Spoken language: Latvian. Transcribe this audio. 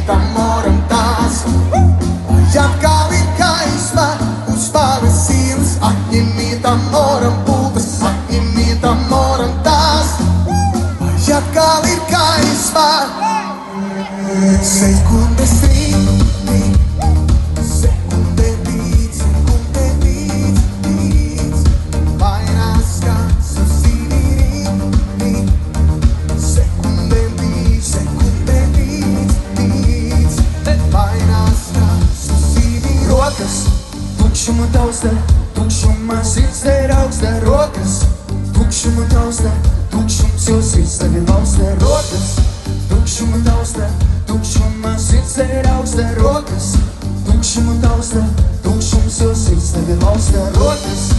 atņemītam moram tās. Vai atkal ir gaisma uz pavas ielas, atņemītam moram pulpas, atņemītam moram tās. Vai atkal ir gaisma, sekundes rīt, sekunde rīt, vainās kāds uz dzīvi rīt, sekunde rīt, vainās kāds uz dzīvi. Rokas, tukšuma tausta, tukšuma sirds te ir augsta. Rokas, tukšuma tausta, tukšums jau sirds tevi valsta. Rokas, tukšuma tausta, tukšuma sirds te ir augsta. Rokas, tukšuma tausta, tukšums jau sirds tevi valsta. Rokas,